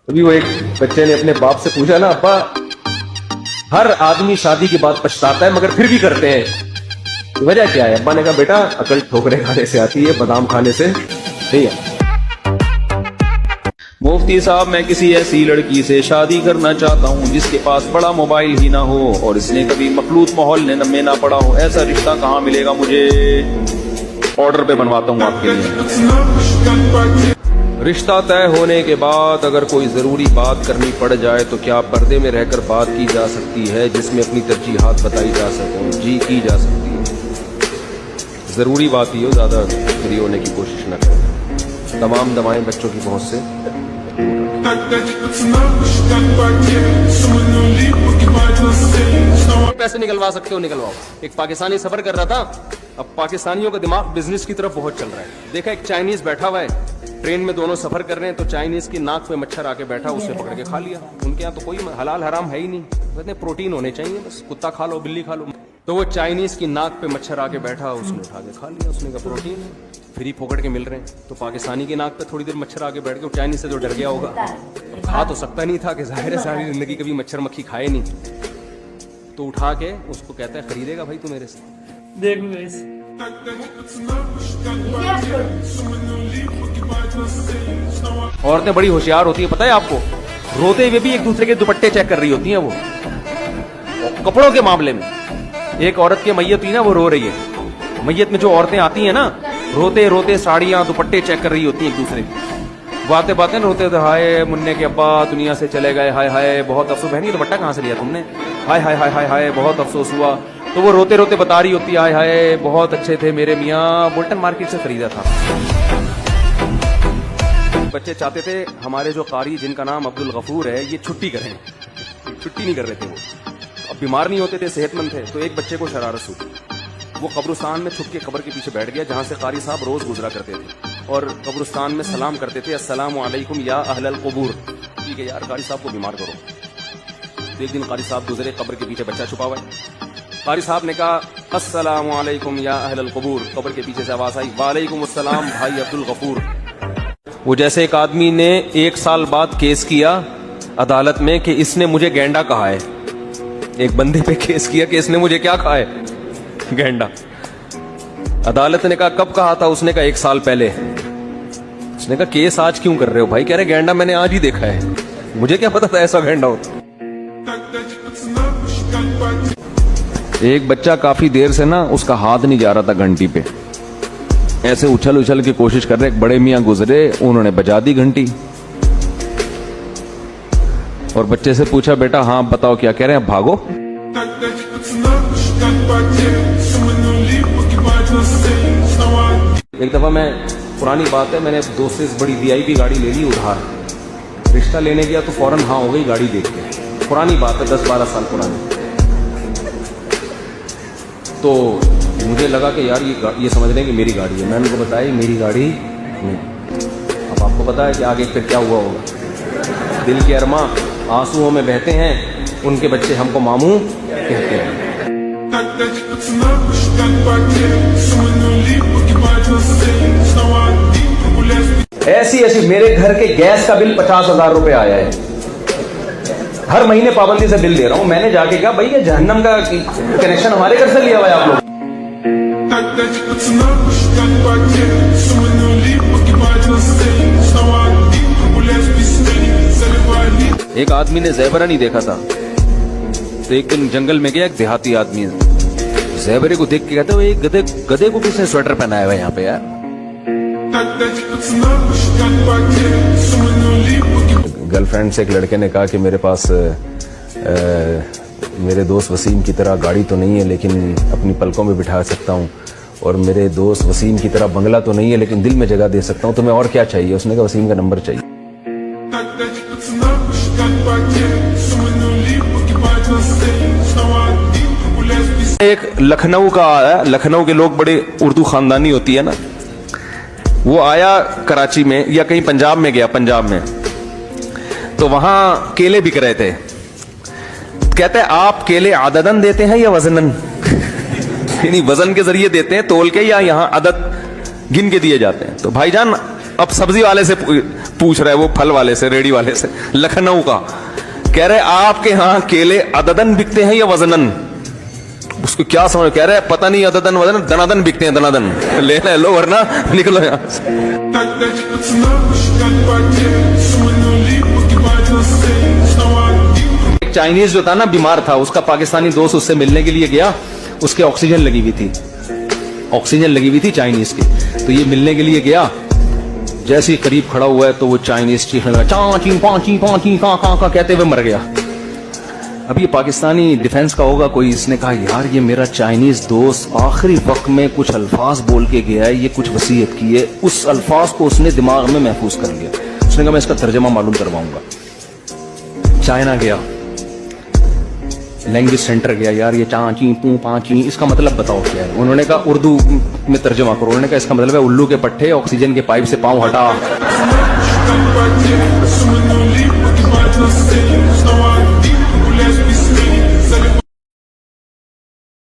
अभी वो एक बच्चे ने अपने बाप से पूछा ना, अब्बा हर आदमी शादी के बाद पछताता है मगर फिर भी करते हैं, वजह क्या है? अब्बा ने कहा बेटा अकल ठोकरे खाने से आती है, बादाम खाने से नहीं है। मुफ्ती साहब, मैं किसी ऐसी लड़की से शादी करना चाहता हूँ जिसके पास बड़ा मोबाइल ही ना हो और इसने कभी मखलूत माहौल में ना पड़ा हो, ऐसा रिश्ता कहाँ मिलेगा मुझे? ऑर्डर पे बनवाता हूँ आपके लिए। रिश्ता तय होने के बाद अगर कोई जरूरी बात करनी पड़ जाए तो क्या पर्दे में रहकर बात की जा सकती है जिसमें अपनी तरजीहात बताई जा सके? जी, की जा सकती है। जरूरी बात ही हो, ज्यादा फ्री होने की कोशिश न करें। तमाम दवाएं बच्चों की पहुंच से। पैसे निकलवा सकते हो निकलवाओ। एक पाकिस्तानी सफर कर रहा था, अब पाकिस्तानियों का दिमाग बिजनेस की तरफ बहुत चल रहा है। देखा एक चाइनीज बैठा हुआ है, ट्रेन में दोनों सफर कर रहे हैं, तो चाइनीज की नाक पे मच्छर आके बैठा, उससे पकड़ के खा लिया। उनके यहाँ तो कोई हलाल हराम है ही नहीं, कहते प्रोटीन होने चाहिए, बस कुत्ता खा लो, बिल्ली खा लो। तो वो चाइनीज की नाक पे मच्छर आके बैठा, उसने उठा के खा लिया। उसने कहा प्रोटीन है, फ्री फोकट के मिल रहे हैं। तो पाकिस्तानी की नाक पे थोड़ी देर मच्छर आके बैठ गया, चाइनीज से तो डर गया होगा, खा तो सकता नहीं था कि जाहिर है सारी जिंदगी कभी मच्छर मक्खी खाए नहीं, तो उठा के उसको कहता है खरीदेगा भाई तू मेरे से? देखो गाइस, औरतें बड़ी होशियार होती है, पता है आपको? रोते हुए भी एक दूसरे के दुपट्टे चेक कर रही होती हैं वो, कपड़ों के मामले में। एक औरत की मैयत हुई ना, वो रो रही है। मैयत में जो औरतें आती हैं ना, रोते रोते साड़ियां दुपट्टे चेक कर रही होती हैं एक दूसरे की। बातें बातें रोते थे, हाय मुन्ने के अब्बा दुनिया से चले गए, हाय हाय बहुत अफसोस। बहनी दुपट्टा कहाँ से लिया तुमने? हाय हाय हाय हाय हाय बहुत अफसोस हुआ। तो वो रोते रोते बता रही होती है, हाय हाय बहुत अच्छे थे मेरे मियाँ, बोल्टन मार्केट से खरीदा था। बच्चे चाहते थे हमारे जो कारी जिनका नाम अब्दुल गफूर है ये छुट्टी करें, छुट्टी नहीं कर रहे थे वो। अब बीमार नहीं होते थे, सेहतमंद थे। तो एक बच्चे को शरारत हुई, वो कब्रिस्तान में छुप के कब्र के पीछे बैठ गया जहां से कारी साहब रोज गुजरा करते थे, और कब्रिस्तान में सलाम करते थे, अस्सलामु अलैकुम या अहलल क़ुबूर। ठीक है यार, कारी साहब को बीमार करो। तो एक दिन कारी साहब गुजरे, कब्र के पीछे बच्चा छुपा हुआ है। कारी साहब ने कहा अस्सलामु अलैकुम या अहलल क़ुबूर। कब्र के पीछे से आवाज आई वालेकुम अस्सलाम भाई अब्दुल गफूर। वो जैसे एक आदमी ने 1 साल बाद केस किया अदालत में कि इसने मुझे गेंडा कहा है। एक बंदे पे केस किया कि इसने मुझे क्या कहा है? गेंडा। अदालत ने कहा कब कहा था? उसने कहा 1 साल पहले। उसने कहा केस आज क्यों कर रहे हो भाई? कह रहे गेंडा मैंने आज ही देखा है, मुझे क्या पता था ऐसा गेंडा होता। एक बच्चा काफी देर से ना उसका हाथ नहीं जा रहा था घंटी पे, ऐसे उछल उछल की कोशिश कर रहे। एक बड़े मियाँ गुजरे, उन्होंने बजा दी घंटी और बच्चे से पूछा बेटा हाँ बताओ क्या कह रहे हैं? भागो। एक दफा मैं, पुरानी बात है, मैंने दोस्त से बड़ी VIP गाड़ी ले ली उधार। रिश्ता लेने गया तो फौरन हाँ हो गई गाड़ी देख के। पुरानी बात है, 10-12 साल पुरानी। तो मुझे लगा कि यार ये समझ रहे हैं कि मेरी गाड़ी है। मैंने उनको बताया मेरी गाड़ी नहीं। अब आपको पता है कि आगे फिर क्या हुआ होगा। दिल के अरमा आंसुओं में बहते हैं, उनके बच्चे हमको मामू कहते हैं। ऐसी ऐसी मेरे घर के गैस का बिल 50,000 रुपए आया है। हर महीने पाबंदी से बिल दे रहा हूं। मैंने जाके कहा भाई ये जहन्नम का कनेक्शन हमारे घर से लिया हुआ है आप लोग। एक आदमी ने ज़ेबरा नहीं देखा था, तो एक दिन जंगल में गया। एक देहाती आदमी है, ज़ेबरे को देख के कहते हुए गधे को किसने स्वेटर पहनाया हुआ है यहाँ पे यार? गर्लफ्रेंड से एक लड़के ने कहा कि मेरे पास मेरे दोस्त वसीम की तरह गाड़ी तो नहीं है लेकिन अपनी पलकों में बिठा सकता हूँ, और मेरे दोस्त वसीम की तरह बंगला तो नहीं है लेकिन दिल में जगह दे सकता हूँ, तुम्हें और क्या चाहिए? उसने कहा वसीम का नंबर चाहिए। एक लखनऊ का आया, लखनऊ के लोग बड़े उर्दू खानदानी होती है ना, वो आया कराची में या कहीं पंजाब में गया, पंजाब में तो वहां केले बिक रहे थे। कहते हैं आप केले आददन देते हैं या वजनन? यानी वजन के जरिए देते हैं, तोल के, या यहाँ आदत गिन के दिए जाते हैं? तो भाईजान अब सब्जी वाले से पूछ रहा है, वो फल वाले से, रेडी वाले से, लखनऊ का, कह रहे आपके यहाँ केले अददन बिकते हैं या वजनन? उसको क्या समझ, कह रहे पता नहीं अददन वजन, दनादन बिकते हैं, दनादन। ले लो वरना निकलो यहाँ से। एक चाइनीज जो था ना, बीमार था, उसका पाकिस्तानी दोस्त उससे मिलने के लिए गया, उसके ऑक्सीजन लगी हुई थी, ऑक्सीजन लगी हुई थी चाइनीज की। तो ये मिलने के लिए गया, जैसे ही करीब खड़ा हुआ है तो वो चाइनीज चीखने लगा, चाची पाची पाची का कहते हुए मर गया। अब ये पाकिस्तानी डिफेंस का होगा कोई, इसने कहा यार ये मेरा चाइनीज दोस्त आखिरी वक्त में कुछ अल्फाज बोल के गया है, ये कुछ वसीयत की है, उस अल्फाज को उसने दिमाग में महफूज कर लिया। उसने कहा मैं इसका तर्जमा मालूम करवाऊंगा। चाइना गया, लैंग्वेज सेंटर गया, यार ये चाची पू पाची इसका मतलब बताओ क्या है। उन्होंने कहा उर्दू में तर्जमा करो। उन्होंने कहा इसका मतलब है उल्लू के पट्टे, ऑक्सीजन के पाइप से पाँव हटा।